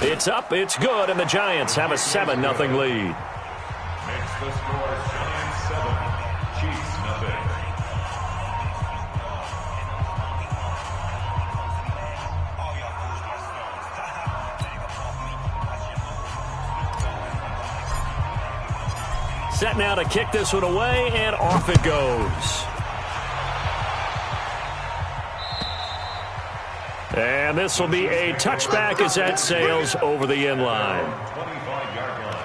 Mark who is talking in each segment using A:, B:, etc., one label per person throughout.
A: It's up, it's good, and the Giants have a 7-0 lead.
B: Makes the score Giants 7, Chiefs nothing.
A: Set now to kick this one away, and off it goes. And this will be a touchback as that sails over the end line.
B: 25-yard line.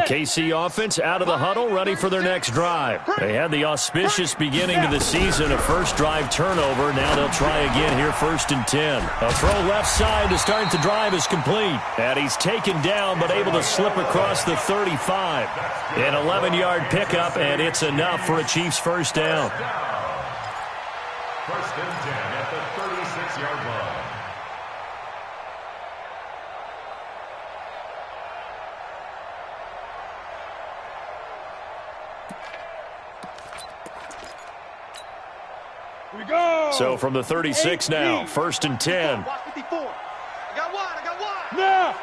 A: KC offense out of the huddle, ready for their next drive. They had the auspicious beginning to the season, a first drive turnover. Now they'll try again here, 1st and 10. A throw left side to start the drive is complete. And he's taken down, but able to slip across the 35. An 11-yard pickup, and it's enough for a Chiefs first down.
B: 1st and 10 at the 36-yard line.
A: So from the 36 now, 1st and 10.
C: I got one.
D: Now.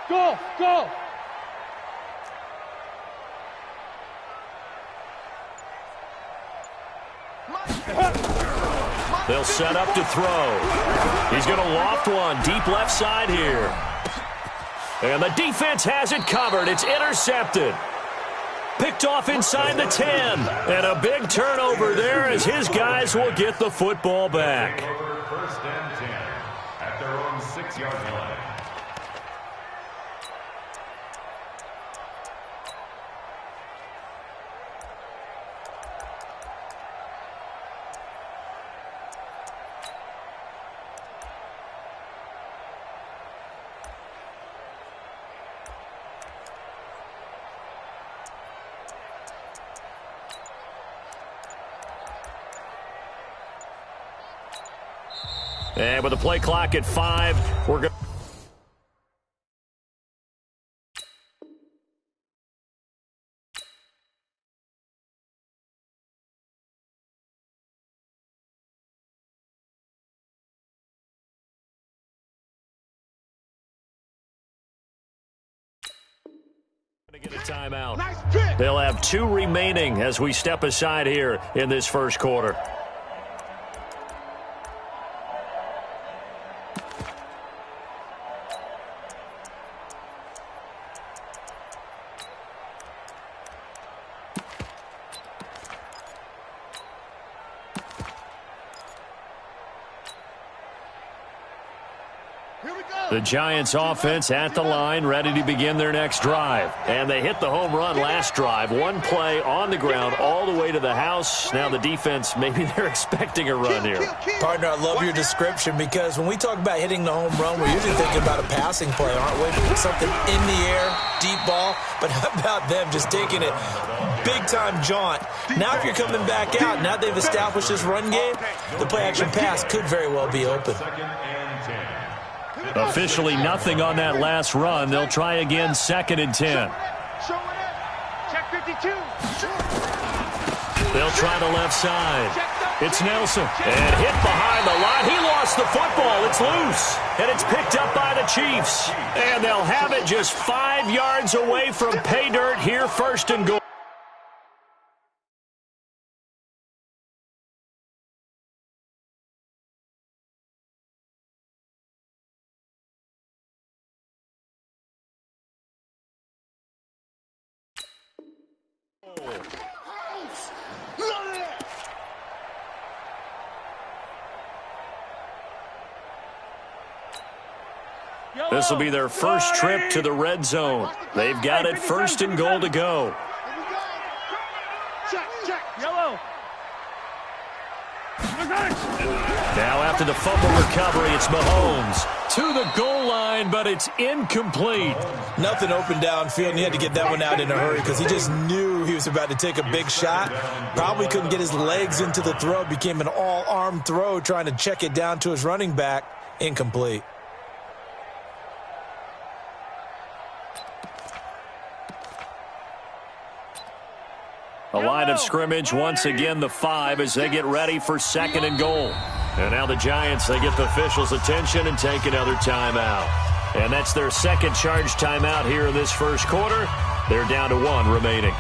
D: Go.
A: They'll set up to throw. He's going to loft one deep left side here. And the defense has it covered. It's intercepted. Picked off inside the 10. And a big turnover there as his guys will get the football back.
B: 1st and 10 at their own 6-yard line.
A: And with the play clock at 5, we're going to get a timeout. They'll have 2 remaining as we step aside here in this first quarter. The Giants offense at the line, ready to begin their next drive. And they hit the home run last drive. 1 play on the ground all the way to the house. Now the defense, maybe they're expecting a run here.
E: Partner, I love your description because when we talk about hitting the home run, we're usually thinking about a passing play, aren't we? Something in the air, deep ball. But how about them just taking it big-time jaunt? Now if you're coming back out, now they've established this run game, the play-action pass could very well be open.
B: 2nd and 10.
A: Officially nothing on that last run. They'll try again, 2nd and 10.
D: Check 52.
A: They'll try the left side. It's Nelson. And hit behind the line. He lost the football. It's loose. And it's picked up by the Chiefs. And they'll have it just 5 yards away from pay dirt here, 1st and goal. This will be their first trip to the red zone. They've got it 1st and goal to go.
D: Check. Yellow.
A: Now after the fumble recovery, it's Mahomes to the goal line, but it's incomplete.
E: Nothing open downfield, and he had to get that one out in a hurry because he just knew he was about to take a big shot. Probably couldn't get his legs into the throw. Became an all-arm throw trying to check it down to his running back. Incomplete.
A: A line of scrimmage, once again the 5 as they get ready for 2nd and goal. And now the Giants, they get the officials' attention and take another timeout. And that's their second charge timeout here in this first quarter. They're down to 1 remaining.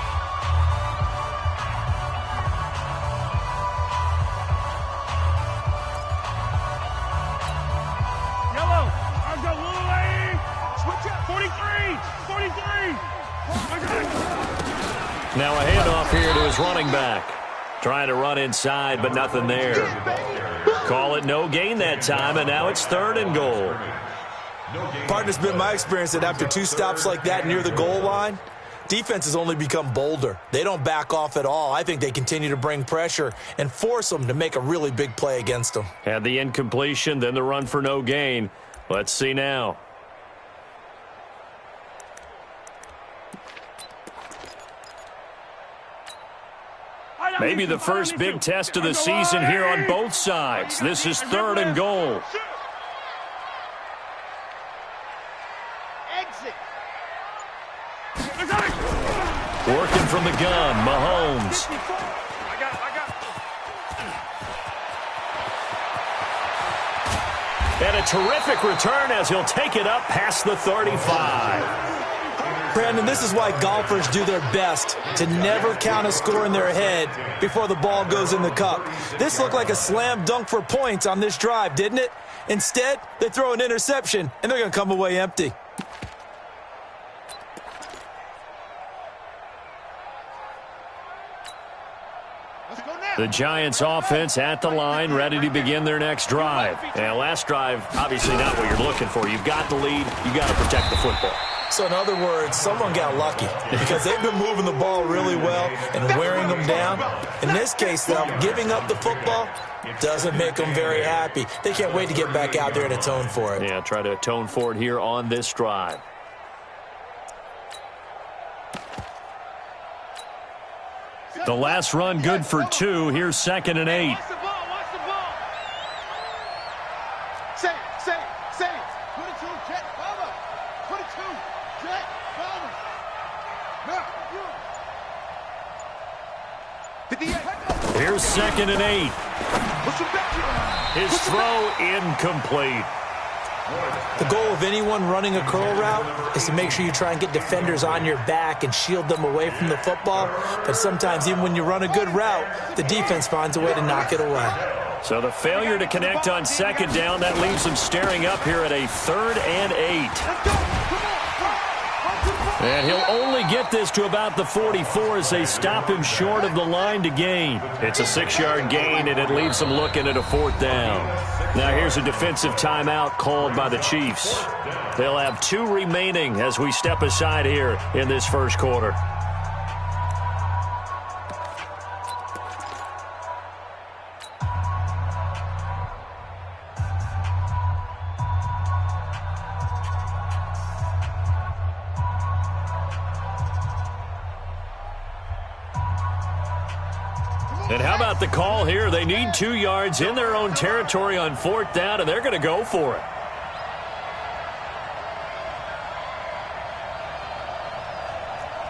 D: Yellow. I've got little lane. Switch up. 43. 43.
A: Now a handoff here to his running back. Trying to run inside, but nothing there. Call it no gain that time, and now it's 3rd and goal.
E: Partner, it's been my experience that after 2 stops like that near the goal line, defenses only become bolder. They don't back off at all. I think they continue to bring pressure and force them to make a really big play against them.
A: Had the incompletion, then the run for no gain. Let's see now. Maybe the first big test of the season here on both sides. This is 3rd and goal.
C: Exit.
A: Working from the gun, Mahomes. And a terrific return as he'll take it up past the 35.
E: Brandon, this is why golfers do their best to never count a score in their head before the ball goes in the cup. This looked like a slam dunk for points on this drive, didn't it? Instead, they throw an interception, and they're going to come away empty.
A: The Giants offense at the line, ready to begin their next drive. And last drive, obviously not what you're looking for. You've got the lead. You've got to protect the football.
E: So in other words, someone got lucky because they've been moving the ball really well and wearing them down. In this case, though, giving up the football doesn't make them very happy. They can't wait to get back out there and atone for it.
A: Yeah, try to atone for it here on this drive. The last run good for 2. Here's 2nd and 8.
C: Watch the ball. Watch the ball. Say it. 22, jet, cover. 22, jet, cover. Now, you. 58.
A: Here's 2nd and 8. His throw incomplete.
E: The goal of anyone running a curl route is to make sure you try and get defenders on your back and shield them away from the football. But sometimes even when you run a good route, the defense finds a way to knock it away.
A: So the failure to connect on 2nd down, that leaves them staring up here at a 3rd and 8. And he'll only get this to about the 44 as they stop him short of the line to gain. It's a 6-yard gain, and it leaves them looking at a 4th down. Now here's a defensive timeout called by the Chiefs. They'll have 2 remaining as we step aside here in this first quarter. And how about the call here? They need 2 yards in their own territory on 4th down, and they're going to go for it.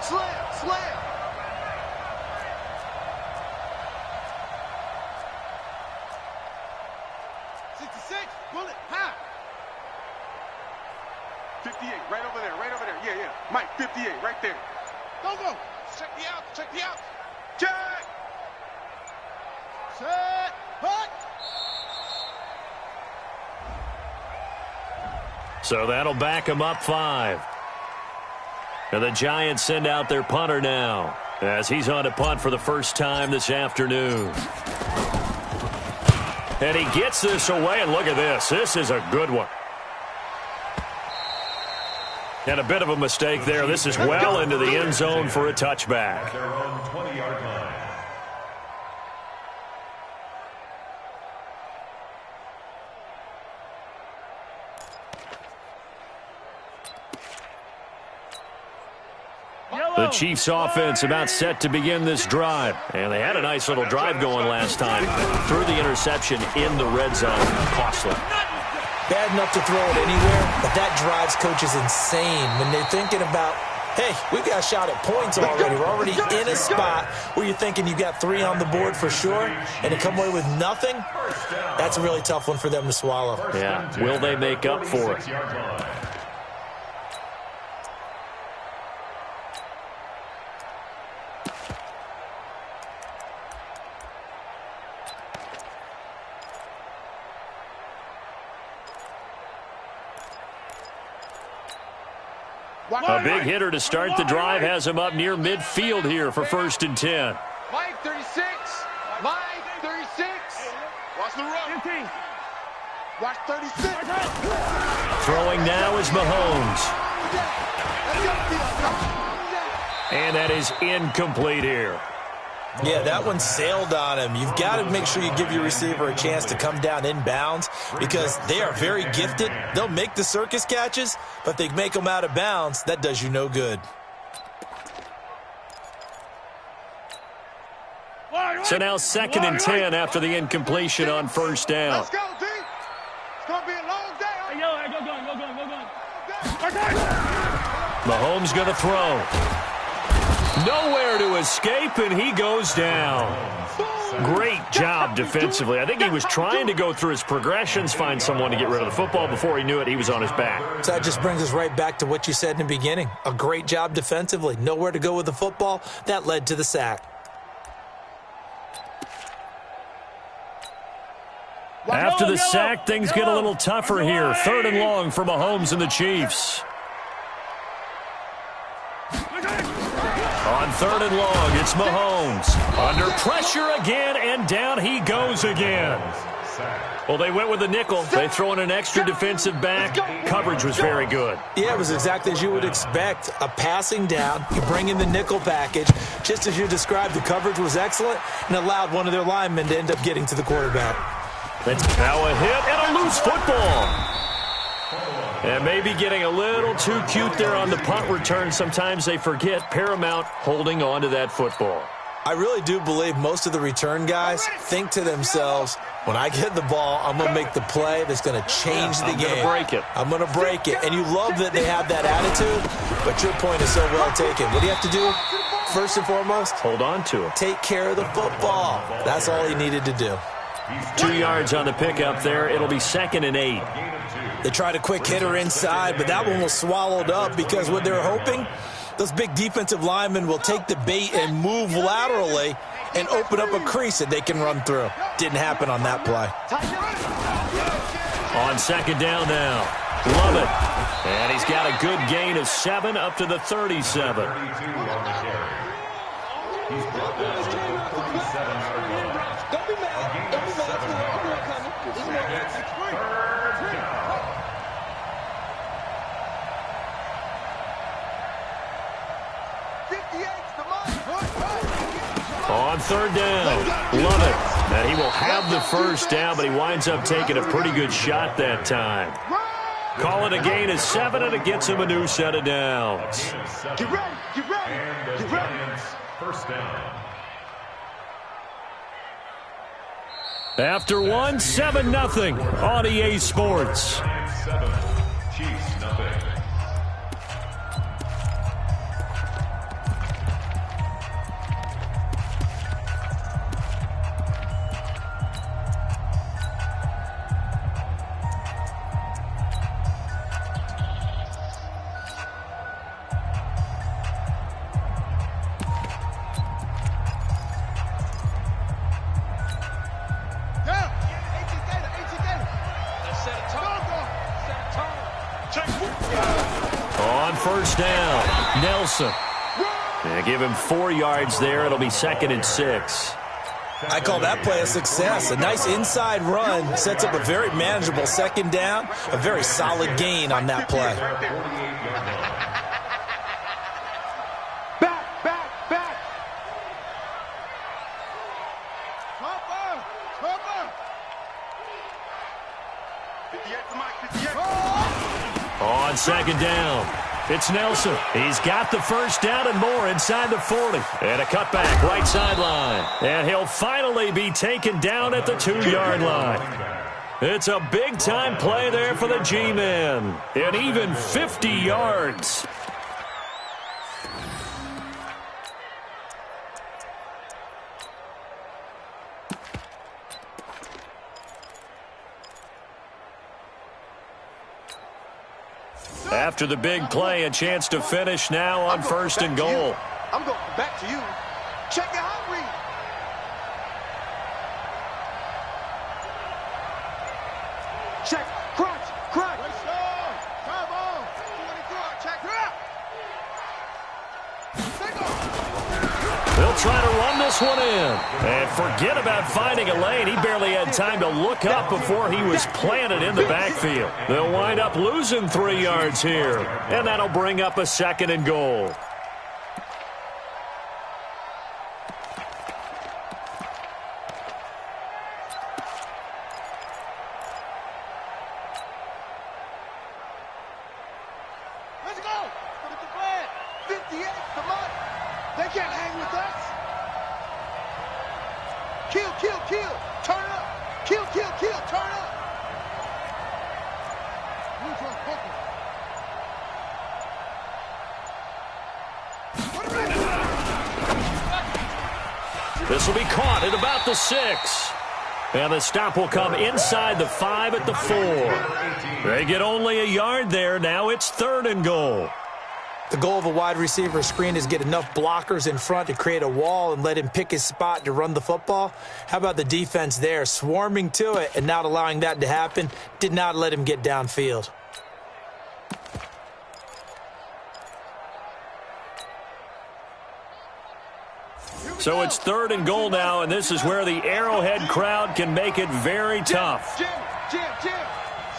C: Slam. 66, bullet, high.
D: 58, right over there. Yeah. Mike, 58, right there.
C: Go. Check the out. Check. Set, hut.
A: So that'll back them up 5. And the Giants send out their punter now as he's on to punt for the first time this afternoon. And he gets this away, and look at this. This is a good one. And a bit of a mistake there. This is well into the end zone for a touchback.
B: Their own 20-yard line.
A: The Chiefs offense about set to begin this drive. And they had a nice little drive going last time. Threw the interception in the red zone. Costly.
E: Bad enough to throw it anywhere, but that drives coaches insane when they're thinking about hey, we've got a shot at points already. We're already in a spot where you're thinking you got 3 on the board for sure, and to come away with nothing, that's a really tough one for them to swallow.
A: Yeah, will they make up for it? A big hitter to start the drive has him up near midfield here for 1st and 10.
C: Mike 36. Mike 36. Watch the run.
D: 15.
C: Watch 36.
A: Throwing now is Mahomes. And that is incomplete here.
E: Yeah, that one sailed on him. You've got to make sure you give your receiver a chance to come down inbounds because they are very gifted. They'll make the circus catches, but they make them out of bounds. That does you no good.
A: So now 2nd and 10 after the incompletion on 1st down.
C: Let's go, D. It's going to be a long day.
D: Hey, go going.
A: Mahomes going to throw. Nowhere to escape, and he goes down. Great job defensively. I think he was trying to go through his progressions, find someone to get rid of the football. Before he knew it, he was on his back.
E: So that just brings us right back to what you said in the beginning. A great job defensively. Nowhere to go with the football. That led to the sack.
A: After the sack, things get a little tougher here. 3rd and long for Mahomes and the Chiefs. On 3rd and long, it's Mahomes. Under pressure again, and down he goes again. Well, they went with a nickel. They throw in an extra defensive back. Coverage was very good.
E: Yeah, it was exactly as you would expect. A passing down. You bring in the nickel package. Just as you described, the coverage was excellent and allowed one of their linemen to end up getting to the quarterback.
A: It's now a hit and a loose football. And maybe getting a little too cute there on the punt return. Sometimes they forget Paramount holding on to that football.
E: I really do believe most of the return guys think to themselves, when I get the ball, I'm going to make the play that's going to change the game. I'm going to break it. And you love that they have that attitude, but your point is so well taken. What do you have to do? First and foremost,
A: hold on to it.
E: Take care of the football. That's all he needed to do.
A: 2 yards on the pickup there. It'll be 2nd and 8.
E: They tried a quick hitter inside, but that one was swallowed up because what they're hoping, those big defensive linemen will take the bait and move laterally and open up a crease that they can run through. Didn't happen on that play.
A: On 2nd down now. Love it. And he's got a good gain of 7 up to the 37.
B: He's brought down to the 37-yard line.
F: Don't be mad. Don't be mad.
A: On 3rd down. Love it. And he will have the 1st down, but he winds up taking a pretty good shot that time. Call it a gain of 7, and it gets him a new set of downs.
C: Get ready. Get ready.
B: And the
C: Get ready.
B: Giants' 1st down.
A: After 7-0 on EA Sports.
B: Giants 7, Chiefs nothing.
A: On 1st down, Nelson. And give him 4 yards there. It'll be 2nd and 6.
E: I call that play a success. A nice inside run sets up a very manageable 2nd down. A very solid gain on that play.
C: Back.
A: On 2nd down, it's Nelson. He's got the 1st down and more inside the 40. And a cutback right sideline. And he'll finally be taken down at the 2-yard line. It's a big-time play there for the G-men. And even 50 yards. After the big play, a chance to finish now on first and goal.
C: I'm going back to you. Check your hot read. Check. Crunch. Crunch. Come on. 24. Check.
A: They'll try to run this one in. And forget about finding a lane. He barely had time to look up before he was planted in the backfield. They'll wind up losing 3 yards here. And that'll bring up a second and goal.
C: Let's go. Put it to play. 58. Come on. They can't hang with us. Kill, kill, kill. Turn up. Kill, kill, kill. Turn up.
A: This will be caught at about the 6. And the stop will come inside the 5 at the 4. They get only a yard there. Now it's 3rd and goal.
E: The goal of a wide receiver screen is get enough blockers in front to create a wall and let him pick his spot to run the football. How about the defense there, swarming to it and not allowing that to happen? Did not let him get downfield.
A: So it's 3rd and goal now, and this is where the Arrowhead crowd can make it very tough.
C: Jim.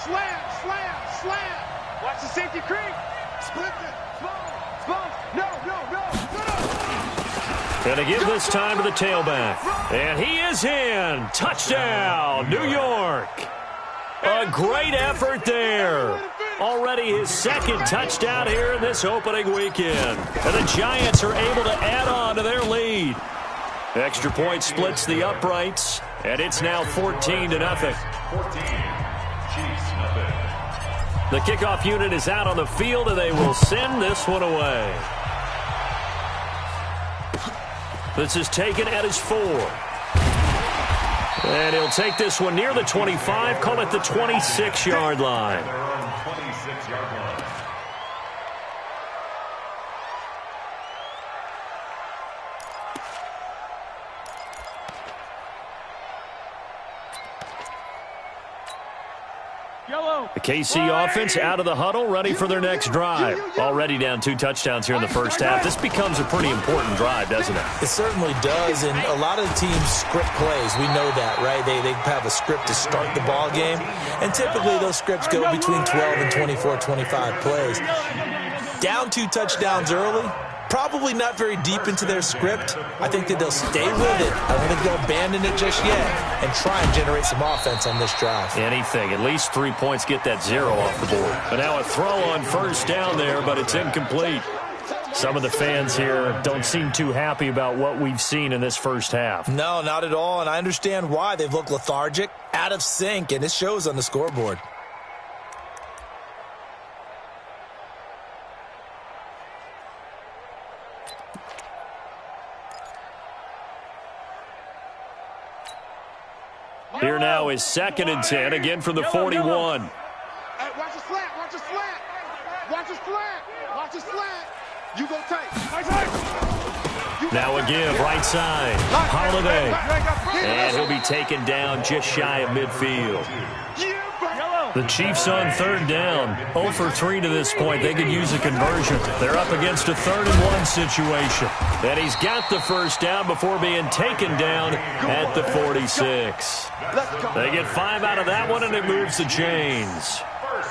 C: Slam, slam, slam. Watch the safety creep. Split it. No.
A: Gonna give this time to the tailback. And he is in. Touchdown, New York. A great effort there. Already his 2nd touchdown here in this opening weekend. And the Giants are able to add on to their lead. Extra point splits the uprights, and it's now 14-0.
B: 14. Chiefs, nothing.
A: The kickoff unit is out on the field, and they will send this one away. This is taken at his 4. And he'll take this one near the 25, call it the 26-yard line.
B: Their own 26-yard line.
A: The KC offense out of the huddle, ready for their next drive. Already down 2 touchdowns here in the first half. This becomes a pretty important drive, doesn't it?
E: It certainly does, and a lot of teams script plays. We know that, right? They have a script to start the ball game, and typically those scripts go between 12 and 24, 25 plays. Down 2 touchdowns early, probably not very deep into their script. I think that they'll stay with it. I don't think they'll abandon it just yet and try and generate some offense on this drive.
A: Anything. At least 3 points, get that 0 off the board. But now a throw on first down there, but it's incomplete. Some of the fans here don't seem too happy about what we've seen in this first half.
E: No, not at all, and I understand why. They've looked lethargic, out of sync, and it shows on the scoreboard.
A: Here now is 2nd and 10, again from the 41.
C: Hey, watch the slant. Watch the slant. Watch the slant. Watch the slant. You go tight.
A: Now a give, right side. Holiday. And he'll be taken down just shy of midfield. The Chiefs on 3rd down. 0 for 3 to this point. They could use a conversion. They're up against a 3rd and 1 situation. And he's got the first down before being taken down at the 46. They get 5 out of that one, and it moves the chains.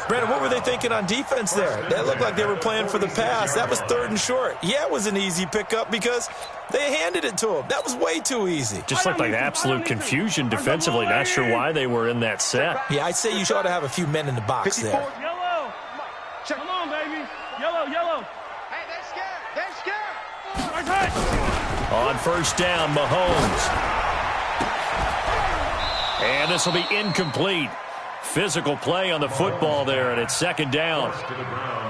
E: Brandon, what were they thinking on defense there? That looked like they were playing for the pass. That was 3rd and short. Yeah, it was an easy pickup because they handed it to him. That was way too easy.
A: Just looked like absolute confusion defensively. Not sure why they were in that set.
E: Yeah, I'd say you ought to have a few men in the box there.
D: Yellow. Come on, baby. Yellow.
C: Hey, they're scared.
A: On first down, Mahomes. And this will be incomplete. Physical play on the football there, and it's 2nd down.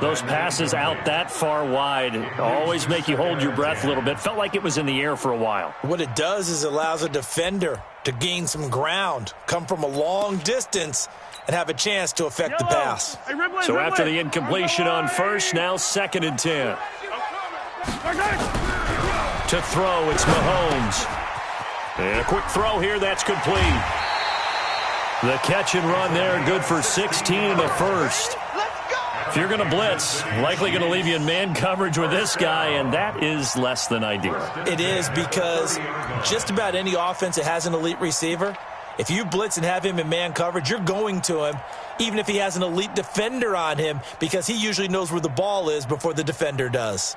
A: Those passes out that far wide always make you hold your breath a little bit. Felt like it was in the air for a while.
E: What it does is it allows a defender to gain some ground, come from a long distance, and have a chance to affect the pass.
A: So after the incompletion on first, now 2nd and 10. To throw, it's Mahomes. And a quick throw here, that's complete. The catch and run there, good for 16 in the first. If you're going to blitz, likely going to leave you in man coverage with this guy, and that is less than ideal.
E: It is, because just about any offense that has an elite receiver, if you blitz and have him in man coverage, you're going to him, even if he has an elite defender on him, because he usually knows where the ball is before the defender does.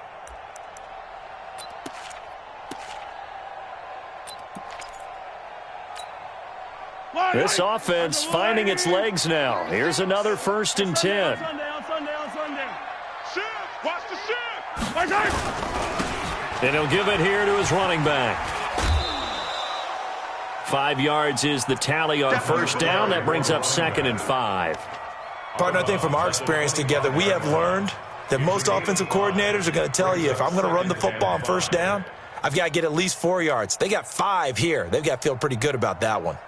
A: This offense finding its legs now. Here's another 1st and 10.
D: Watch the shift.
A: And he'll give it here to his running back. 5 yards is the tally on first down. That brings up 2nd and 5.
E: Partner, I think from our experience together, we have learned that most offensive coordinators are going to tell you, if I'm going to run the football on first down, I've got to get at least 4 yards. They got 5 here. They've got to feel pretty good about that one.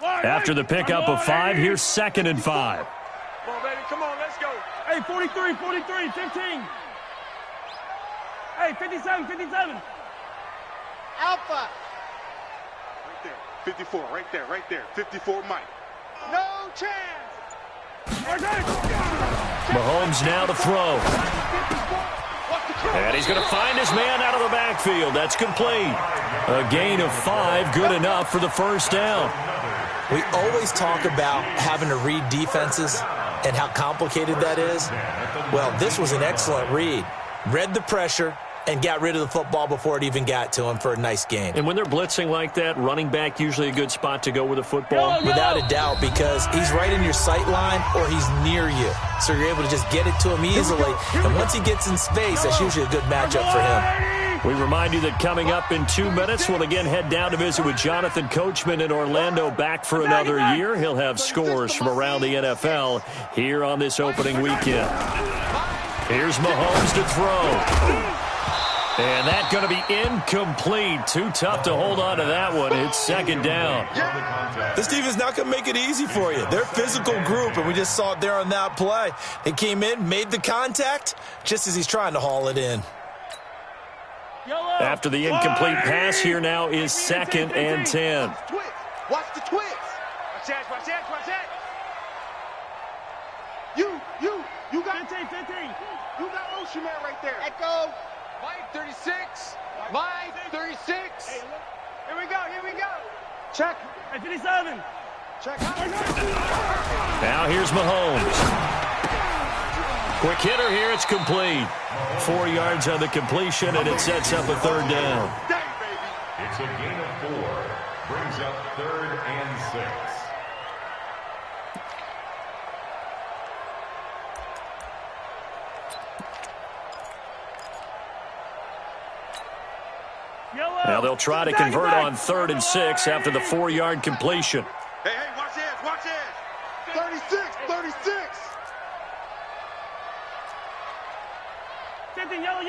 A: After the pickup of 5, here's 2nd and 5.
D: Come on, baby. Come on, let's go. Hey, 43, 15. Hey, 57.
C: Alpha.
D: Right there. 54, right there. 54, Mike.
C: No chance.
A: Mahomes now to throw. And he's going to find his man out of the backfield. That's complete. A gain of 5, good enough for the first down.
E: We always talk about having to read defenses and how complicated that is. Well, this was an excellent read. Read the pressure and got rid of the football before it even got to him for a nice gain.
A: And when they're blitzing like that, running back usually a good spot to go with the football.
E: Without a doubt, because he's right in your sight line or he's near you. So you're able to just get it to him easily. And once he gets in space, that's usually a good matchup for him.
A: We remind you that coming up in 2 minutes, we'll again head down to visit with Jonathan Coachman in Orlando, back for another year. He'll have scores from around the NFL here on this opening weekend. Here's Mahomes to throw. And that's going to be incomplete. Too tough to hold on to that one. It's 2nd down.
E: This defense not going to make it easy for you. They're a physical group, and we just saw it there on that play. They came in, made the contact, just as he's trying to haul it in.
A: After the incomplete pass, here now is 2nd and 10.
C: Watch the twist. Watch that. You got 15. You got Ocean Man right there. Echo. Mike 36. Mike 36. Here we go. Check.
D: 57.
C: Check.
A: Now here's Mahomes. Quick hitter here, it's complete. 4 yards on the completion, and it sets up a 3rd down.
B: It's a gain of 4. Brings up 3rd and 6.
A: Now they'll try to convert on 3rd and 6 after the 4-yard completion.
C: Hey, watch this. 36.
D: 15, yellow.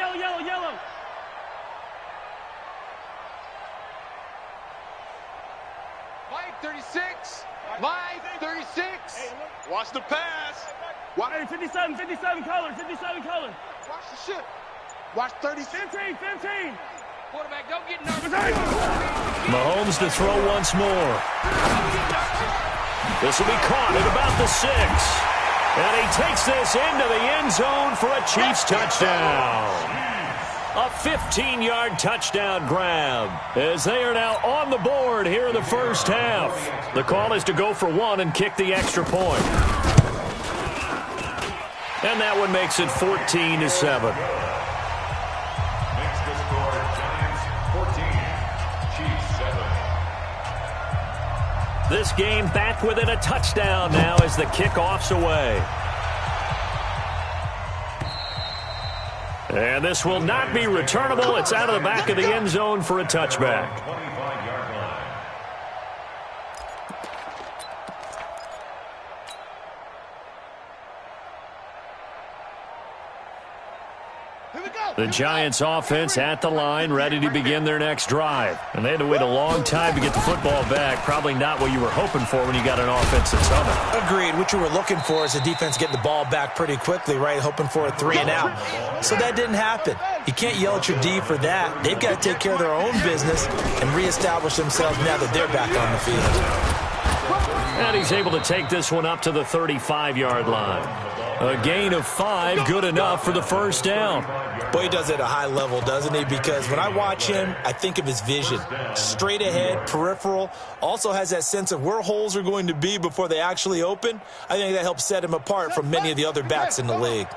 C: Mike 36. Mike 36.
D: Watch the pass. Hey, 57 color.
C: Watch the shit. Watch 36.
D: 15.
C: Quarterback, don't get nervous.
A: Mahomes to throw once more. This will be caught at about the 6. And he takes this into the end zone for a Chiefs touchdown. A 15-yard touchdown grab as they are now on the board here in the first half. The call is to go for 1 and kick the extra point. And that one makes it 14-7. This game back within a touchdown now as the kickoff's away. And this will not be returnable. It's out of the back of the end zone for a touchback.
B: 25-yard line.
C: Here we go.
A: The Giants offense at the line, ready to begin their next drive. And they had to wait a long time to get the football back. Probably not what you were hoping for when you got an offense that's humming.
E: Agreed. What you were looking for is the defense getting the ball back pretty quickly, right? Hoping for a 3-and-out. So that didn't happen. You can't yell at your D for that. They've got to take care of their own business and reestablish themselves now that they're back on the field.
A: And he's able to take this one up to the 35-yard line. A gain of 5, good enough for the first down.
E: Boy, he does it at a high level, doesn't he? Because when I watch him, I think of his vision. Straight ahead, peripheral. Also has that sense of where holes are going to be before they actually open. I think that helps set him apart from many of the other backs in the league.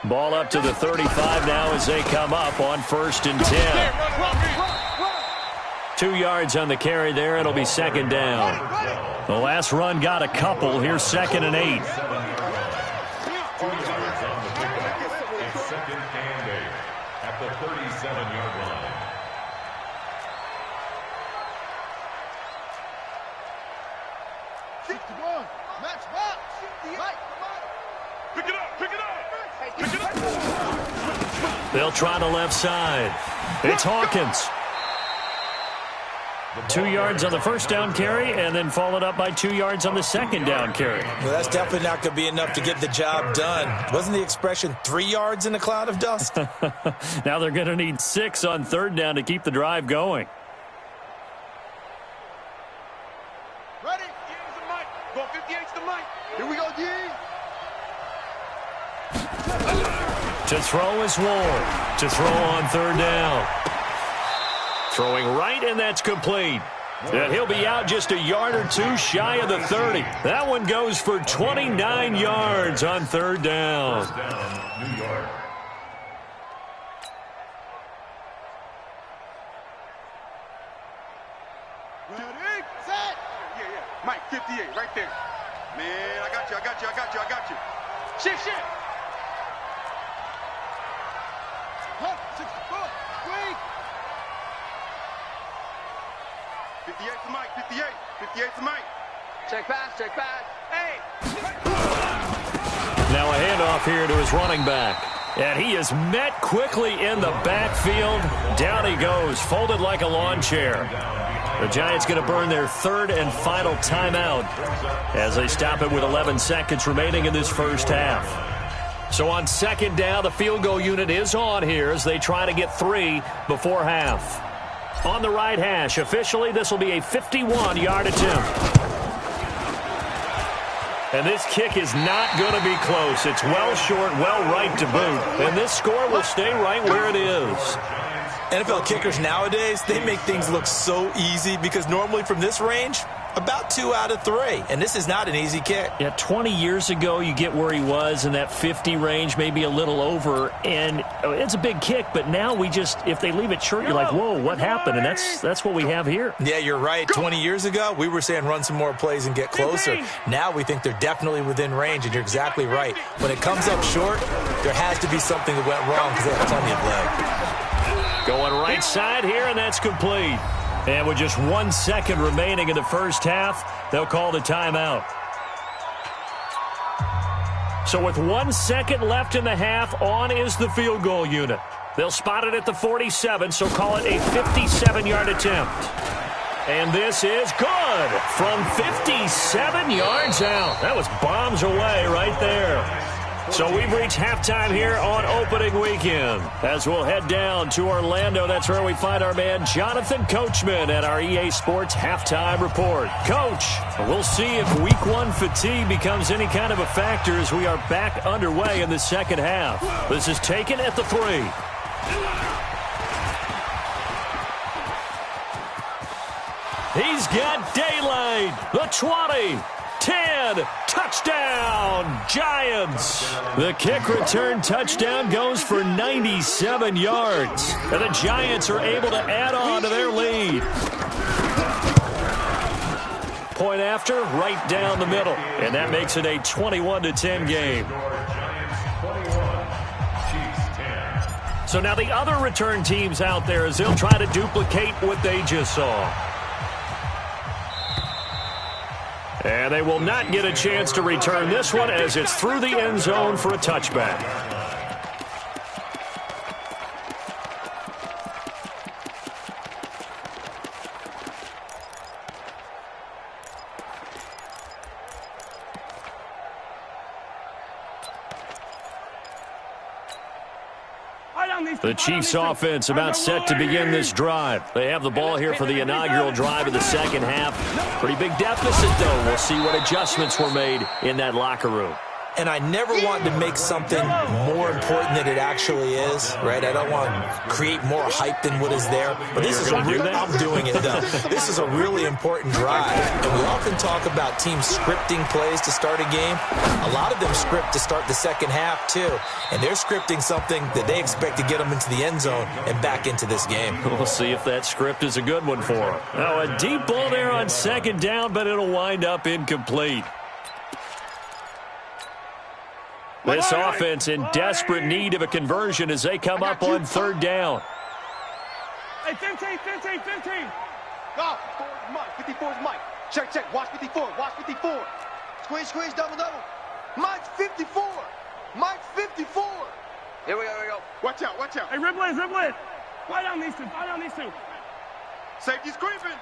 A: Ball up to the 35 now as they come up on 1st and 10. 2 yards on the carry there. It'll be 2nd down. The last run got a couple. Here's 2nd and 8.
B: It's 2nd and 8 at the 37-yard line.
C: Match box. Pick it up. Pick it up. Pick it up.
A: They'll try the left side. It's Hawkins. 2 yards on the first down carry, and then followed up by 2 yards on the second down carry.
E: Well, that's definitely not going to be enough to get the job done. Wasn't the expression 3 yards in a cloud of dust?
A: Now they're going to need 6 on 3rd down to keep the drive going.
C: Ready? Here's the mic. Go 58's the mic. Here we go, D.
A: To throw is Ward. To throw on 3rd down. Throwing right, and that's complete. And he'll be out just a yard or two shy of the 30. That one goes for 29 yards on 3rd down.
B: First down, New York.
C: Ready? Set. Yeah. Mike, 58, right there. Man, I got you. Shift. Huh, 64. Wait. 58 to Mike, 58 to Mike. Check pass. Hey!
A: Now a handoff here to his running back. And he is met quickly in the backfield. Down he goes, folded like a lawn chair. The Giants going to burn their 3rd and final timeout as they stop it with 11 seconds remaining in this first half. So on 2nd down, the field goal unit is on here as they try to get 3 before half. On the right hash, officially, this will be a 51-yard attempt. And this kick is not going to be close. It's well short, well right to boot. And this score will stay right where it is.
E: NFL kickers nowadays, they make things look so easy because normally from this range, about 2 out of 3. And this is not an easy kick.
A: Yeah, 20 years ago, you get where he was in that 50 range, maybe a little over. And it's a big kick, but now we just, if they leave it short, you're like, whoa, what happened? And that's what we have here.
E: Yeah, you're right. 20 years ago, we were saying run some more plays and get closer. Now we think they're definitely within range, and you're exactly right. When it comes up short, there has to be something that went wrong because they have plenty of leg.
A: Going right side here, and that's complete. And with just 1 second remaining in the first half, they'll call the timeout. So with 1 second left in the half, on is the field goal unit. They'll spot it at the 47, so call it a 57-yard attempt. And this is good from 57 yards out. That was bombs away right there. So we've reached halftime here on opening weekend. As we'll head down to Orlando, that's where we find our man Jonathan Coachman at our EA Sports Halftime Report. Coach, we'll see if Week 1 fatigue becomes any kind of a factor as we are back underway in the second half. This is taken at the 3. He's got daylight. The 20. 10, touchdown, Giants. The kick return touchdown goes for 97 yards. And the Giants are able to add on to their lead. Point after, right down the middle. And that makes it a 21-10 game. So now the other return teams out there as they'll try to duplicate what they just saw. And they will not get a chance to return this one as it's through the end zone for a touchback. The Chiefs offense about set to begin this drive. They have the ball here for the inaugural drive of the second half. Pretty big deficit, though. We'll see what adjustments were made in that locker room.
E: And I never want to make something more important than it actually is, right? I don't want to create more hype than what is there. But this is I'm doing it, though. This is a really important drive. And we often talk about teams scripting plays to start a game. A lot of them script to start the second half, too. And they're scripting something that they expect to get them into the end zone and back into this game.
A: We'll see if that script is a good one for them. Now, a deep ball there on second down, but it'll wind up incomplete. This offense in desperate need of a conversion as they come up on third down.
D: Hey, 15.
C: Go. 54 is Mike. Check. Watch 54. Squeeze, double. Mike's 54. Here we go. Watch out.
D: Hey, rib blitz. Fly down these two.
C: Safety's creeping.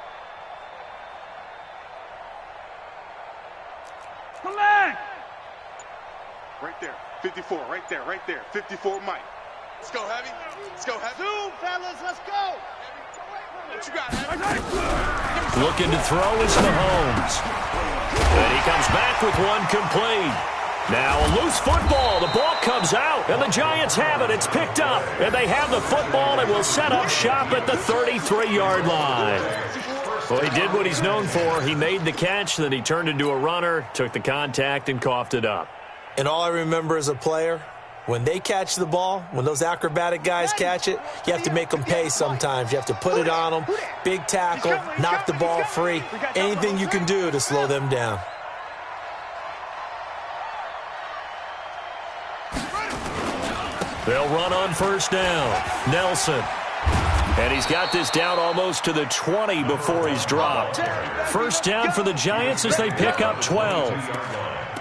D: Come back.
C: Right there. 54, right there. 54, Mike. Let's go, Heavy. Zoom, fellas, let's go. What you got, Heavy?
A: Looking to throw is Mahomes. And he comes back with one complete. Now a loose football. The ball comes out, and the Giants have it. It's picked up, and they have the football and will set up shop at the 33-yard line. Well, he did what he's known for. He made the catch, then he turned into a runner, took the contact, and coughed it up.
E: And all I remember as a player, when they catch the ball, when those acrobatic guys catch it, you have to make them pay sometimes. You have to put it on them, big tackle, knock the ball free, anything you can do to slow them down.
A: They'll run on first down. Nelson. And he's got this down almost to the 20 before he's dropped. First down for the Giants as they pick up 12.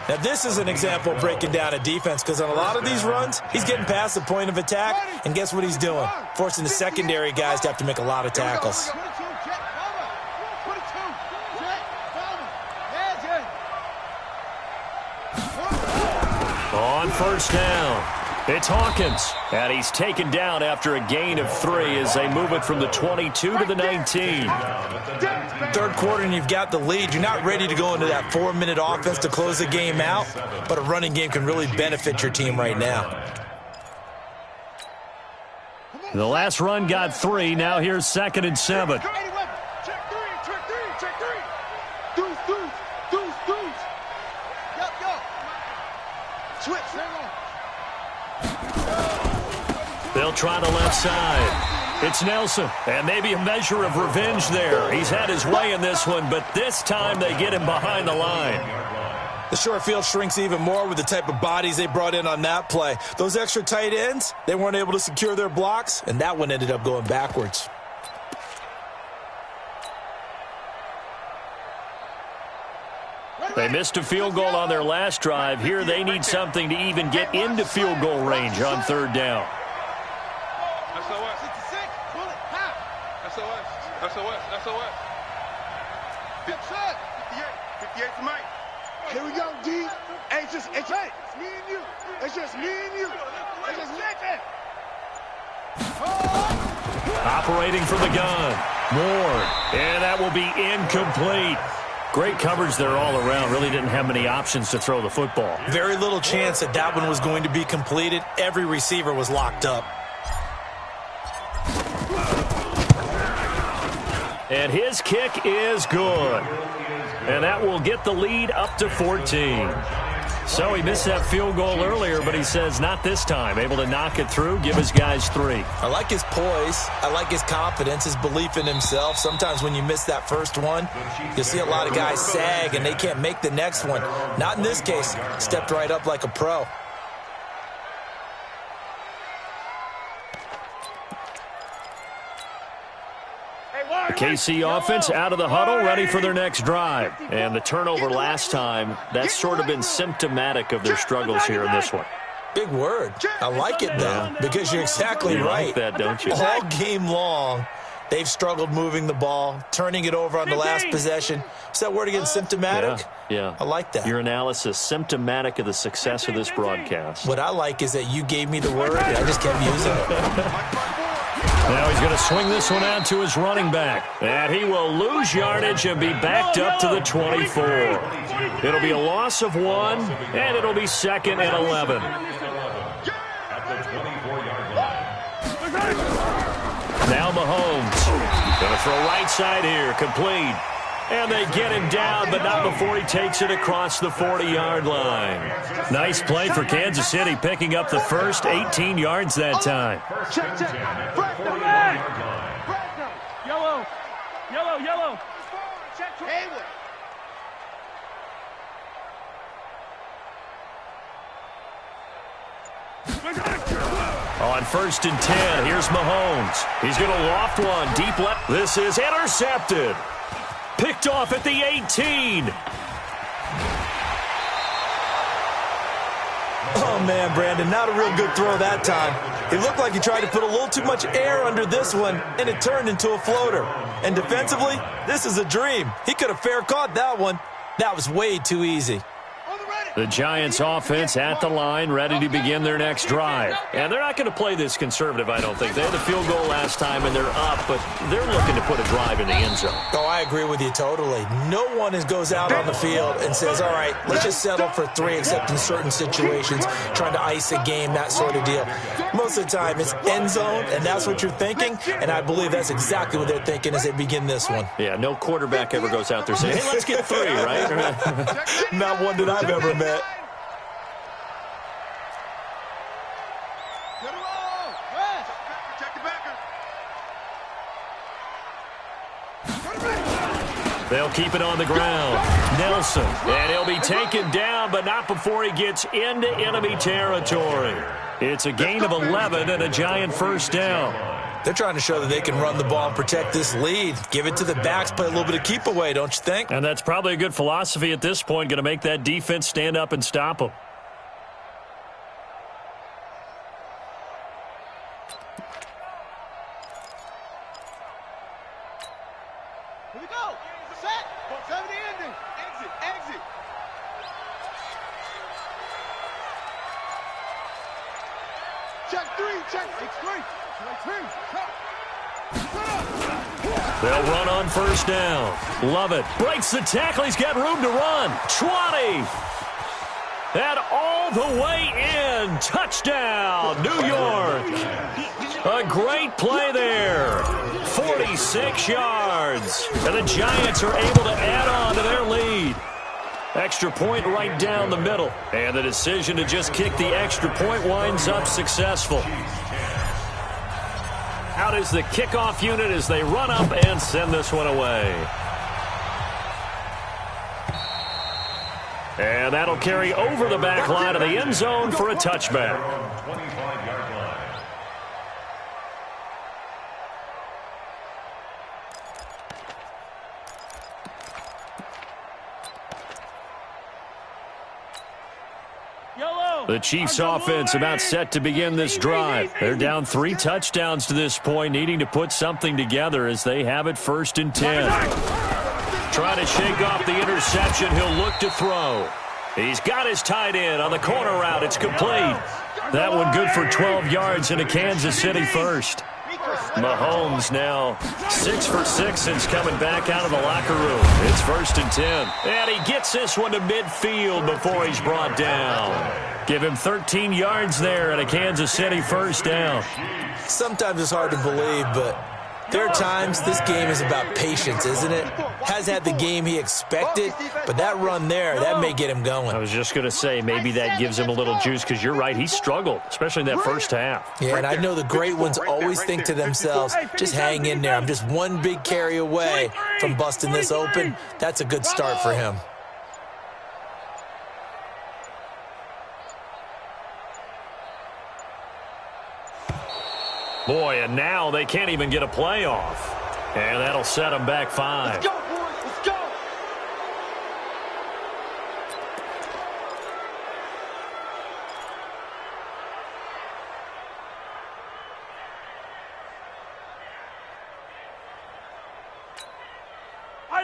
E: Now, this is an example of breaking down a defense because on a lot of these runs, he's getting past the point of attack, and guess what he's doing? Forcing the secondary guys to have to make a lot of tackles.
A: On first down, it's Hawkins, and he's taken down after a gain of 3 as they move it from the 22 to the 19.
E: Third quarter and you've got the lead. You're not ready to go into that 4-minute offense to close the game out, but a running game can really benefit your team right now.
A: The last run got 3. Now here's 2nd and 7.
C: Check three. Deuce. Yo. Switch.
A: They'll try the left side. It's Nelson, and maybe a measure of revenge there. He's had his way in this one, but this time they get him behind the line.
E: The short field shrinks even more with the type of bodies they brought in on that play. Those extra tight ends, they weren't able to secure their blocks, and that one ended up going backwards.
A: They missed a field goal on their last drive. Here they need something to even get into field goal range on third down.
C: SOS. 58 to Mike. Here we go, D. Hey, it's me and you. It's just me and you. It's just nothing.
A: Operating from the gun. Ward. And that will be incomplete. Great coverage there all around. Really didn't have many options to throw the football.
E: Very little chance that that one was going to be completed. Every receiver was locked up.
A: And his kick is good. And that will get the lead up to 14. So he missed that field goal earlier, but he says not this time. Able to knock it through, give his guys 3.
E: I like his poise. I like his confidence, his belief in himself. Sometimes when you miss that first one, you'll see a lot of guys sag and they can't make the next one. Not in this case. Stepped right up like a pro.
A: The KC offense out of the huddle, ready for their next drive. And the turnover last time, that's sort of been symptomatic of their struggles here in this one.
E: Big word. I like it, though, because you're exactly right.
A: You like that, don't you?
E: All game long, They've struggled moving the ball, turning it over on the last possession. Is that word again, symptomatic?
A: Yeah.
E: I like that.
A: Your analysis, symptomatic of the success of this broadcast.
E: What I like is that you gave me the word, and I just kept using it.
A: Now he's going to swing this one out to his running back. And he will lose yardage and be backed up to the 24. It'll be a loss of 1, and it'll be 2nd and 11.
B: At the 24-yard line.
A: Now Mahomes. Going to throw right side here. Complete. And they get him down, but not before he takes it across the 40-yard line. Nice play for Kansas City, picking up the first 18 yards that time.
C: Check.
D: Yellow. Yellow.
C: Check. Haywood.
A: On 1st and 10, here's Mahomes. He's going to loft one deep left. This is intercepted. Picked off at the 18.
E: Oh, man, Brandon, not a real good throw that time. It looked like he tried to put a little too much air under this one, and it turned into a floater. And defensively, this is a dream. He could have fair caught that one. That was way too easy.
A: The Giants offense at the line, ready to begin their next drive. And they're not going to play this conservative, I don't think. They had the field goal last time, and they're up, but they're looking to put a drive in the end zone.
E: Oh, I agree with you totally. No one goes out on the field and says, all right, let's just settle for 3, except in certain situations, trying to ice a game, that sort of deal. Most of the time, it's end zone, and that's what you're thinking, and I believe that's exactly what they're thinking as they begin this one.
A: Yeah, no quarterback ever goes out there saying, hey, let's get 3, right?
E: Not one that I've ever met.
A: They'll keep it on the ground. Nelson, and he'll be taken down, but not before he gets into enemy territory. It's a gain of 11 and a Giant first down.
E: They're trying to show that they can run the ball and protect this lead. Give it to the backs, play a little bit of keep away, don't you think?
A: And that's probably a good philosophy at this point, going to make that defense stand up and stop them.
C: Here we go. Set. 70 ending. Exit. Check 3.
A: They'll run on first down. Love it. Breaks the tackle. He's got room to run. 20. And all the way in. Touchdown, New York. A great play there. 46 yards. And the Giants are able to add on to their lead. Extra point right down the middle. And the decision to just kick the extra point winds up successful. Out is the kickoff unit as they run up and send this one away. And that'll carry over the back line of the end zone for a touchback.
B: 25-yard line.
A: The Chiefs offense about set to begin this drive. They're down 3 touchdowns to this point, needing to put something together as they have it 1st and 10. Trying to shake off the interception. He'll look to throw. He's got his tight end on the corner route. It's complete. That one good for 12 yards in a Kansas City first. Mahomes now 6 for 6 since coming back out of the locker room. It's 1st and 10. And he gets this one to midfield before he's brought down. Give him 13 yards there and a Kansas City first down.
E: Sometimes it's hard to believe, but there are times this game is about patience, isn't it? Has had the game he expected, but that run there, that may get him going.
A: I was just going to say maybe that gives him a little juice because you're right, he struggled, especially in that first half.
E: Yeah, and I know the great ones always think to themselves, just hang in there. I'm just one big carry away from busting this open. That's a good start for him.
A: Boy, and now they can't even get a playoff. And that'll set them back 5.
C: Let's go, boys. Let's go.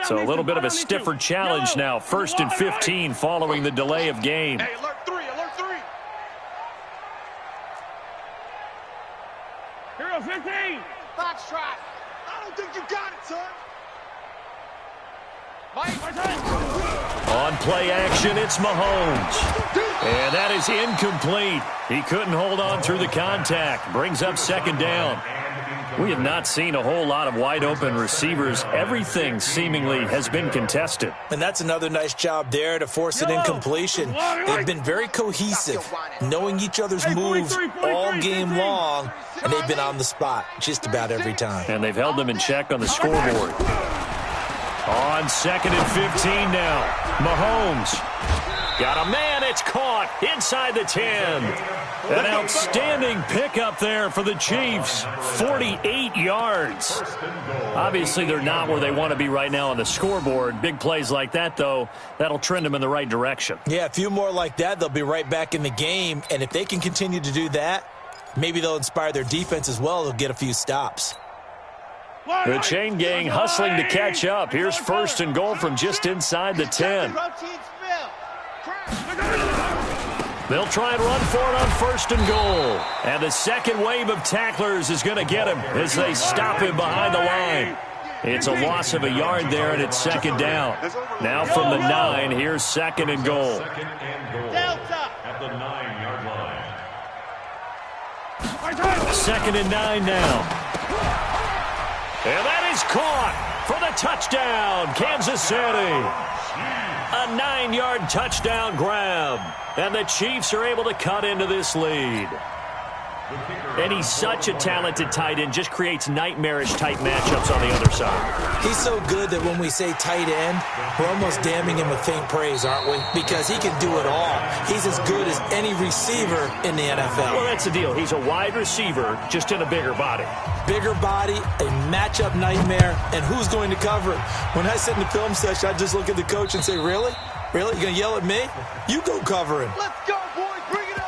A: So a little bit of a stiffer challenge now. 1st and 15 following the delay of game.
C: Hey, alert 3, alert 3.
D: Hero 15.
C: Foxtrot. I don't think you got it, son.
A: On play action, it's Mahomes. And that is incomplete. He couldn't hold on through the contact. Brings up 2nd down. We have not seen a whole lot of wide-open receivers. Everything seemingly has been contested.
E: And that's another nice job there to force an incompletion. They've been very cohesive, knowing each other's moves all game long, and they've been on the spot just about every time.
A: And they've held them in check on the scoreboard. On 2nd and 15 now. Mahomes. Got a man, it's caught inside the 10. An outstanding pickup there for the Chiefs. 48 yards. Obviously, they're not where they want to be right now on the scoreboard. Big plays like that, though, that'll trend them in the right direction.
E: Yeah, a few more like that, they'll be right back in the game. And if they can continue to do that, maybe they'll inspire their defense as well. They'll get a few stops.
A: The chain gang hustling to catch up. Here's 1st and goal from just inside the 10. They'll try and run for it on 1st and goal. And the second wave of tacklers is going to get him as they stop him behind the line. It's a loss of a yard there, and it's 2nd down. Now from the 9, here's 2nd and goal.
B: Delta at the 9-yard line.
A: 2nd and 9 now. And that is caught for the touchdown, Kansas City. A 9-yard touchdown grab. And the Chiefs are able to cut into this lead. And he's such a talented tight end, just creates nightmarish-type matchups on the other side.
E: He's so good that when we say tight end, we're almost damning him with faint praise, aren't we? Because he can do it all. He's as good as any receiver in the NFL.
A: Well, that's the deal. He's a wide receiver, just in a bigger body.
E: Bigger body, a matchup nightmare, and who's going to cover it? When I sit in the film session, I just look at the coach and say, really? Really? You going to yell at me? You go cover him.
C: Let's go, boys. Bring it up.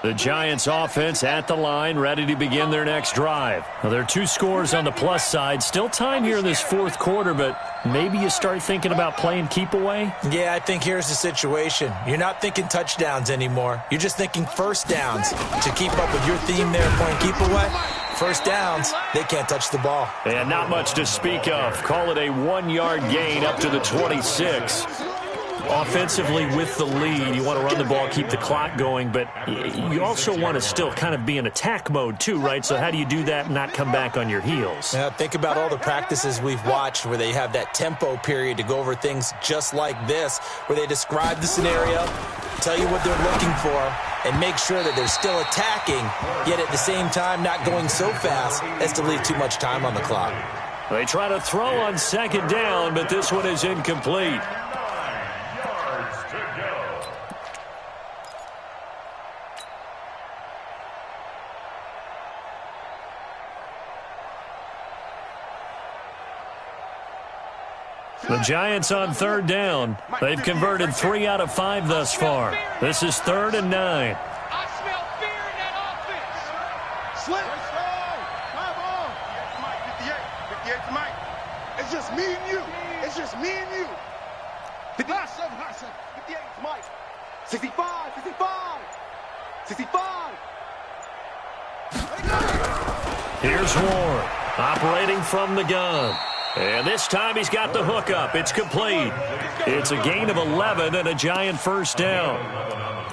A: The Giants offense at the line, ready to begin their next drive. Now, there are 2 scores on the plus side. Still time here in this 4th quarter, but maybe you start thinking about playing keep away?
E: Yeah, I think here's the situation. You're not thinking touchdowns anymore. You're just thinking 1st downs. To keep up with your theme there, playing keep away, 1st downs, they can't touch the ball.
A: And not much to speak of. Call it a 1-yard gain up to the 26. Offensively with the lead, you want to run the ball, keep the clock going, but you also want to still kind of be in attack mode too, right? So how do you do that and not come back on your heels?
E: Yeah, think about all the practices we've watched where they have that tempo period to go over things just like this, where they describe the scenario, tell you what they're looking for, and make sure that they're still attacking, yet at the same time not going so fast as to leave too much time on the clock.
A: They try to throw on 2nd down, but this one is incomplete. The Giants on 3rd down. They've converted 3 out of 5 thus far. This is 3rd and 9.
C: I smell fear in that offense. Slip. Come on. Mike, 58. 58 to Mike. It's just me and you. It's just me and you. 57. 58 to Mike. 65. 65. 65.
A: Here's Warren, operating from the gun. And this time he's got the hook up. It's complete. It's a gain of 11 and a Giant 1st down.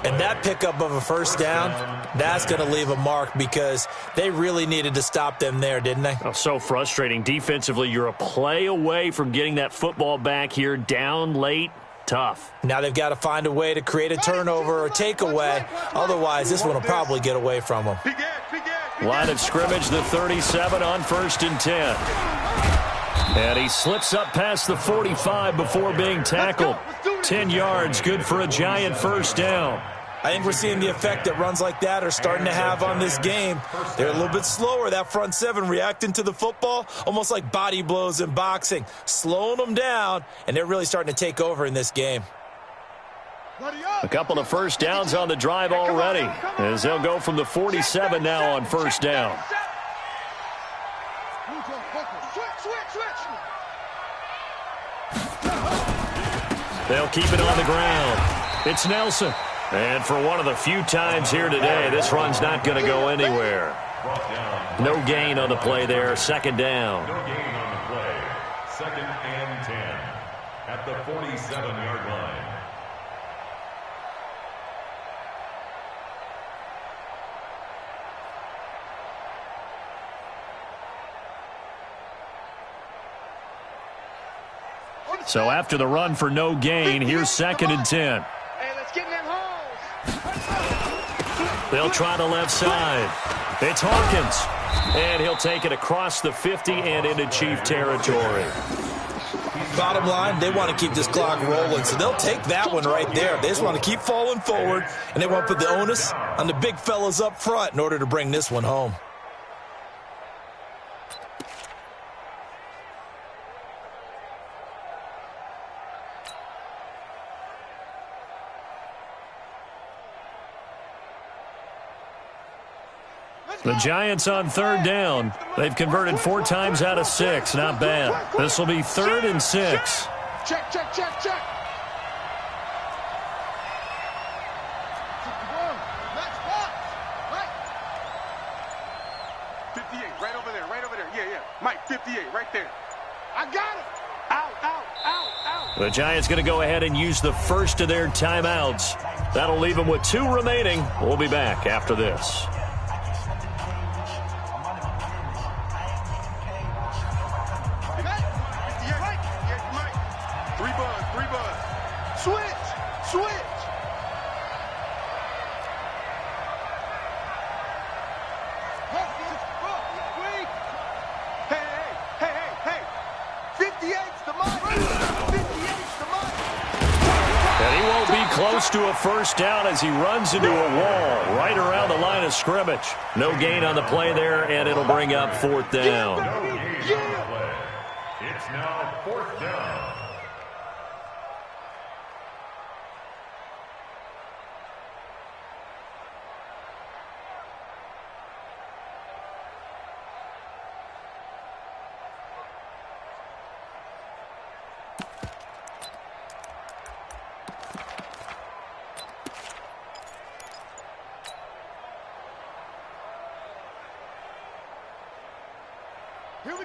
E: And that pickup of a 1st down, that's going to leave a mark because they really needed to stop them there, didn't they?
A: Oh, so frustrating. Defensively, you're a play away from getting that football back here, down late. Tough.
E: Now they've got to find a way to create a turnover or takeaway. Otherwise, this one will probably get away from them.
A: Line of scrimmage, the 37 on 1st and 10. And he slips up past the 45 before being tackled. 10 yards, good for a Giant 1st down.
E: I think we're seeing the effect that runs like that are starting to have on this game. They're a little bit slower, that front 7, reacting to the football, almost like body blows in boxing, slowing them down, and they're really starting to take over in this game.
A: A couple of first downs on the drive already, as they'll go from the 47 now on first down. They'll keep it on the ground. It's Nelson. And for one of the few times here today, this run's not going to go anywhere. No gain on the play there, second down.
B: No gain on the play. Second and 10 at the 47-yard line.
A: So after the run for no gain, here's second and 10.
C: Hey, let's get in them holes.
A: They'll try the left side. It's Hawkins. And he'll take it across the 50 and into Chief territory.
E: Bottom line, they want to keep this clock rolling, so they'll take that one right there. They just want to keep falling forward, and they want to put the onus on the big fellas up front in order to bring this one home.
A: The Giants on third down. They've converted 4 times out of 6. Not bad. This will be 3rd and 6.
C: Check, check, check, check. Next box. Mike. 58, right over there, right over there. Yeah, yeah. Mike, 58, right there. I got it. Out, out, out, out.
A: The Giants going to go ahead and use the first of their timeouts. That'll leave them with 2 remaining. We'll be back after this. Close to a first down as he runs into a wall right around the line of scrimmage. No gain on the play there, and it'll bring up 4th down.
B: No gain on the play. It's now 4th down.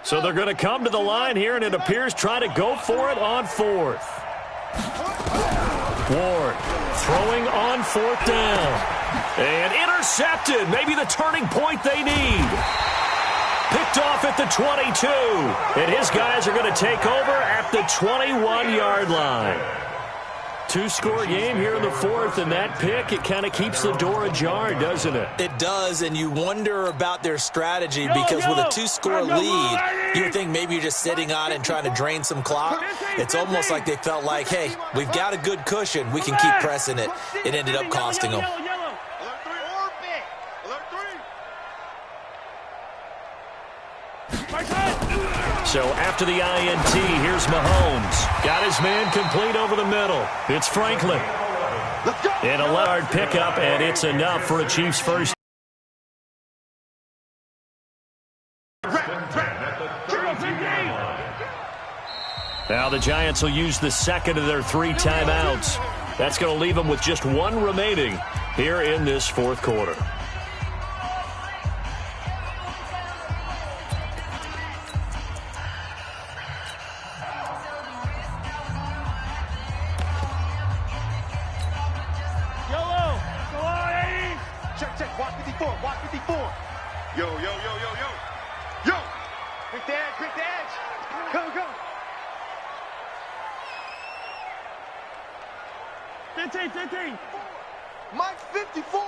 A: So they're going to come to the line here, and it appears try to go for it on 4th. Ward throwing on 4th down. And intercepted. Maybe the turning point they need. Picked off at the 22. And his guys are going to take over at the 21-yard line. 2-score game here in the 4th, and that pick, it kind of keeps the door ajar, doesn't it?
E: It does, and you wonder about their strategy because with a 2-score lead, you think maybe you're just sitting on it and trying to drain some clock. It's almost like they felt like, hey, we've got a good cushion. We can keep pressing it. It ended up costing them.
A: So after the INT, here's Mahomes. Got his man complete over the middle. It's Franklin. And a yard pickup, and it's enough for a Chiefs first. Now the Giants will use the second of their 3 timeouts. That's going to leave them with just 1 remaining here in this 4th quarter.
C: Yo, yo, yo, yo, yo. Yo! Quick the edge, quick the edge. Go, go.
D: 15.
C: Mike, 54.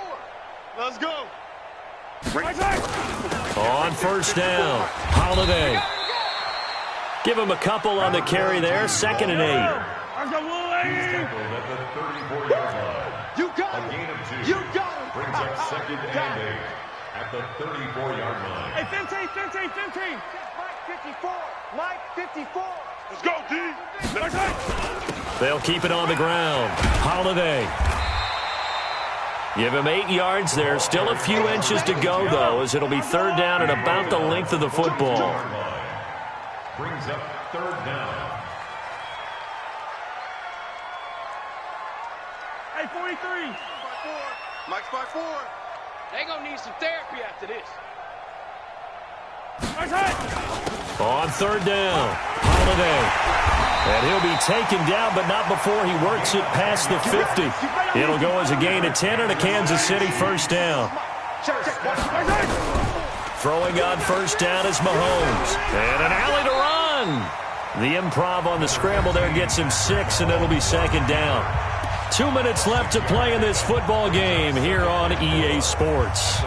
C: Let's go.
A: On first down, Holiday. Give him a couple on the carry there, 2nd and 8.
C: You got it.
B: A gain of 2.
C: You got it.
B: Brings up 2nd and 8 at the 34-yard line.
D: Hey, 15.
C: Mike, 54. Mike, 54. Let's go, D. Let's go.
A: They'll keep it on the ground. Holiday. Give him 8 yards there. Still a few inches to go, though, as it'll be third down and about the length of the football.
B: Brings up third down.
D: Hey, 43.
C: Mike's by 4.
F: They gonna need some therapy after this.
A: On third down, Holiday. And he'll be taken down, but not before he works it past the 50. It'll go as a gain of 10 and a Kansas City first down. Throwing on first down is Mahomes. And an alley to run. The improv on the scramble there gets him 6, and it'll be second down. 2 minutes left to play in this football game here on EA Sports.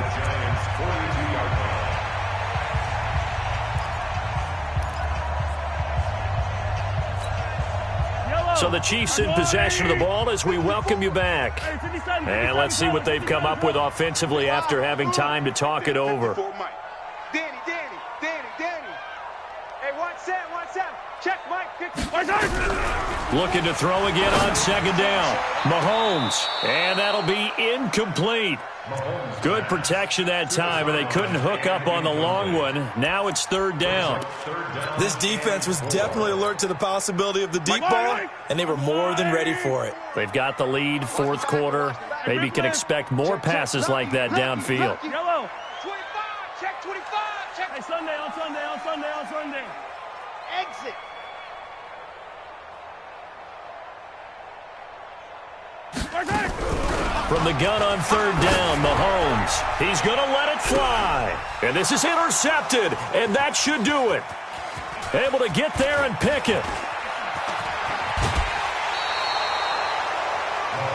A: So the Chiefs in possession of the ball as we welcome you back. And let's see what they've come up with offensively after having time to talk it over.
F: Danny. Hey, 1-7. Check Mike.
A: Looking to throw again on second down. Mahomes. And that'll be incomplete. Good protection that time, and they couldn't hook up on the long one. Now it's third down.
E: This defense was definitely alert to the possibility of the deep ball, and they were more than ready for it.
A: They've got the lead, fourth quarter. Maybe can expect more passes like that downfield.
D: Yellow.
F: 25. Check 25. Check.
D: Hey, Sunday.
F: Exit.
A: From the gun on third down, Mahomes. He's going to let it fly. And this is intercepted, and that should do it. Able to get there and pick it.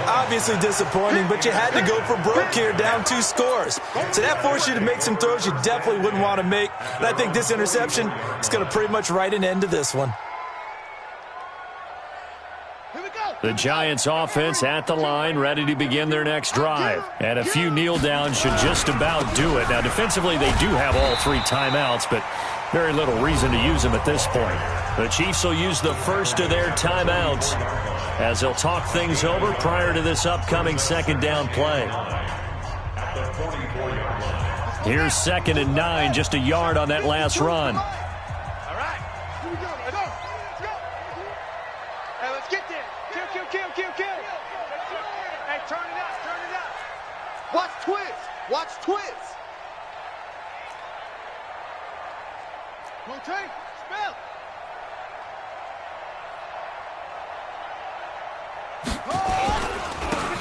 E: Obviously disappointing, but you had to go for broke here, down 2 scores. So that forced you to make some throws you definitely wouldn't want to make. And I think this interception is going to pretty much write an end to this one.
A: The Giants offense at the line, ready to begin their next drive. And a few kneel downs should just about do it. Now, defensively, they do have all 3 timeouts, but very little reason to use them at this point. The Chiefs will use the first of their timeouts as they'll talk things over prior to this upcoming second down play. Here's 2nd and 9, just a yard on that last run.
F: All right. Here we go. Let's go. Hey, let's get there. Kill. Hey, turn it up.
C: Watch twist. Rotate. Spell.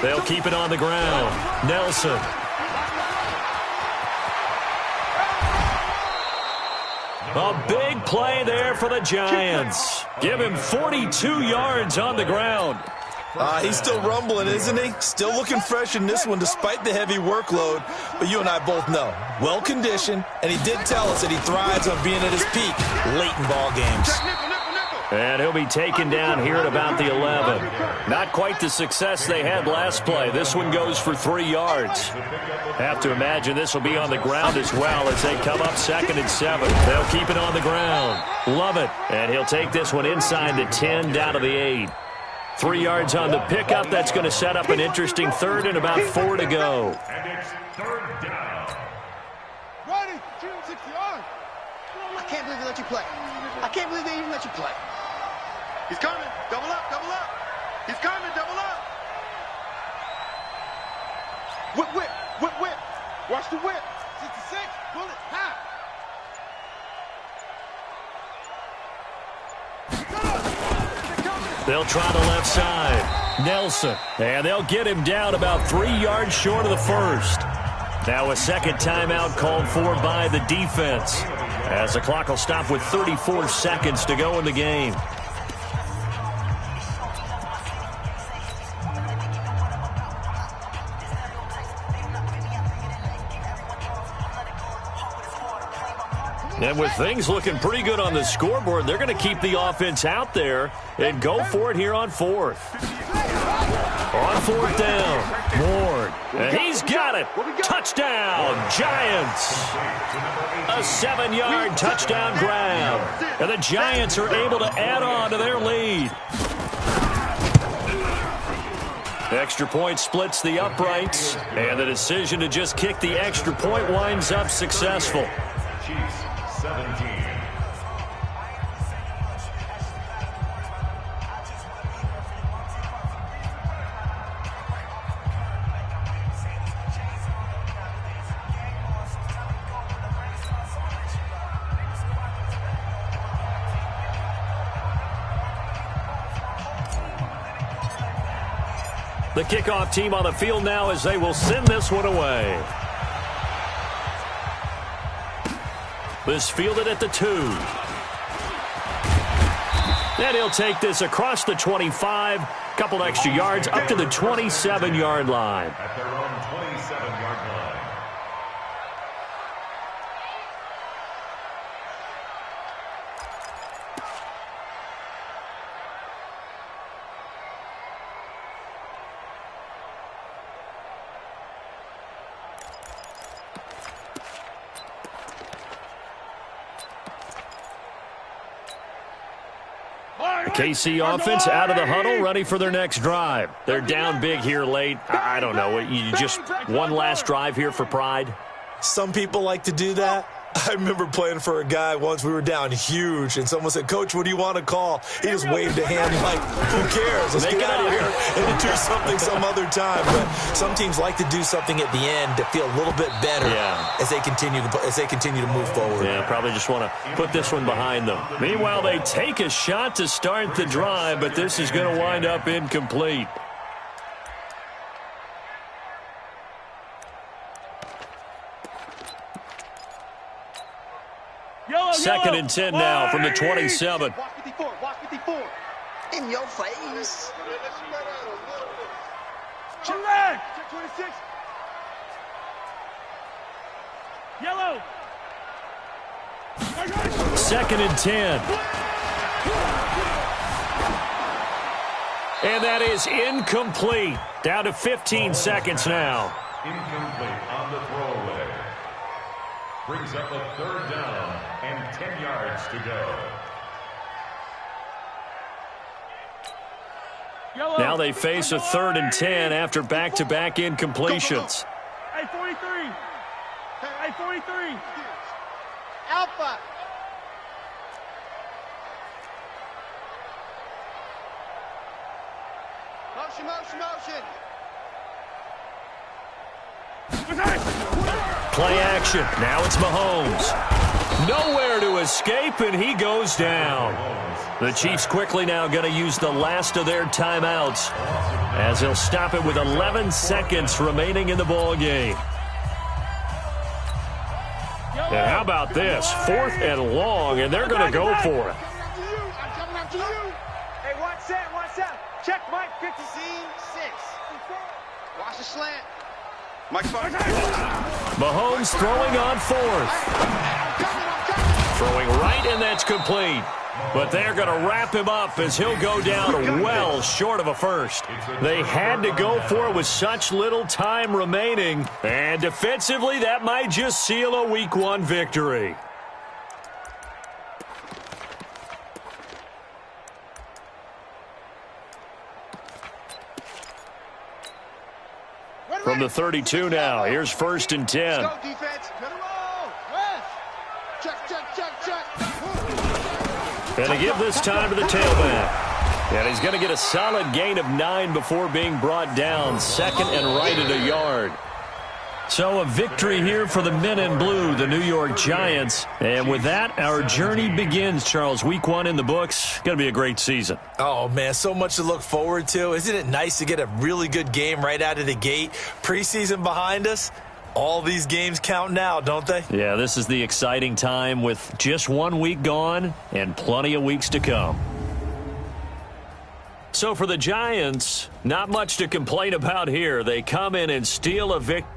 A: They'll keep it on the ground. Nelson. A big play there for the Giants. Give him 42 yards on the ground.
E: He's still rumbling, isn't he? Still looking fresh in this one despite the heavy workload. But you and I both know, well-conditioned, and he did tell us that he thrives on being at his peak late in ball games.
A: And he'll be taken down here at about the 11. Not quite the success they had last play. This one goes for 3 yards. Have to imagine this will be on the ground as well as they come up 2nd and 7. They'll keep it on the ground. Love it. And he'll take this one inside the 10 down to the 8. 3 yards on the pickup. That's going to set up an interesting third and about 4 to go.
B: And it's third down.
C: Ready. 60 yards.
F: I can't believe they let you play. I can't believe they even let you play.
C: He's coming. Double up. He's coming. Double up. Whip. Watch the whip. 66. Pull it. High.
A: They'll try the left side. Nelson. And they'll get him down about 3 yards short of the first. Now a second timeout called for by the defense, as the clock will stop with 34 seconds to go in the game. And with things looking pretty good on the scoreboard, they're going to keep the offense out there and go for it here on 4th. On 4th down, Ward. And he's He's got it. Touchdown, Giants. A 7-yard touchdown grab. And the Giants are able to add on to their lead. Extra point splits the uprights, and the decision to just kick the extra point winds up successful.
B: Chiefs 17.
A: The kickoff team on the field now as they will send this one away. This fielded at the 2. And he'll take this across the 25. Couple extra yards up to the 27-yard line.
B: At their own 27-yard line.
A: KC offense out of the huddle, ready for their next drive. They're down big here late. I don't know. You just one last drive here for pride?
E: Some people like to do that. I remember playing for a guy once. We were down huge, and someone said, "Coach, what do you want to call?" He just waved a hand like, "Who cares? Let's get out of here and do something some other time." But some teams like to do something at the end to feel a little bit better as they continue to move forward.
A: Yeah, probably just want to put this one behind them. Meanwhile, they take a shot to start the drive, but this is going to wind up incomplete. Second and 10 now from the 27.
F: Watch 54. Watch 54.
C: In your face.
F: Check 26.
D: Yellow.
A: Second and 10. And that is incomplete. Down to 15 seconds now.
B: Incomplete on the throwaway. Brings up a 3rd down and 10 yards to go.
D: Yellow.
A: Now they face a 3rd and 10 after back-to-back incompletions.
D: Hey, 43. Hey, 43.
F: Alpha. Motion, motion, motion.
A: Play action. Now it's Mahomes. Nowhere to escape, and he goes down. The Chiefs quickly now going to use the last of their timeouts as he'll stop it with 11 seconds remaining in the ball game. And how about this? 4th and long, and they're going to go for it.
F: I'm coming after you. Hey, one set. Check Mike 56. Watch the slant.
C: Mike Fox.
A: Mahomes throwing on 4th. Throwing right, and that's complete. But they're going to wrap him up as he'll go down well short of a first. They had to go for it with such little time remaining. And defensively, that might just seal a Week 1 victory. From the 32 now, here's 1st and 10.
F: Go, defense. Check.
A: And they give this time to the tailback. And he's going to get a solid gain of 9 before being brought down. 2nd and right at a yard. So a victory here for the men in blue, the New York Giants. And with that, our journey begins, Charles. Week 1 in the books. Going to be a great season.
E: Oh, man, so much to look forward to. Isn't it nice to get a really good game right out of the gate? Preseason behind us. All these games count now, don't they?
A: Yeah, this is the exciting time with just 1 week gone and plenty of weeks to come. So for the Giants, not much to complain about here. They come in and steal a victory.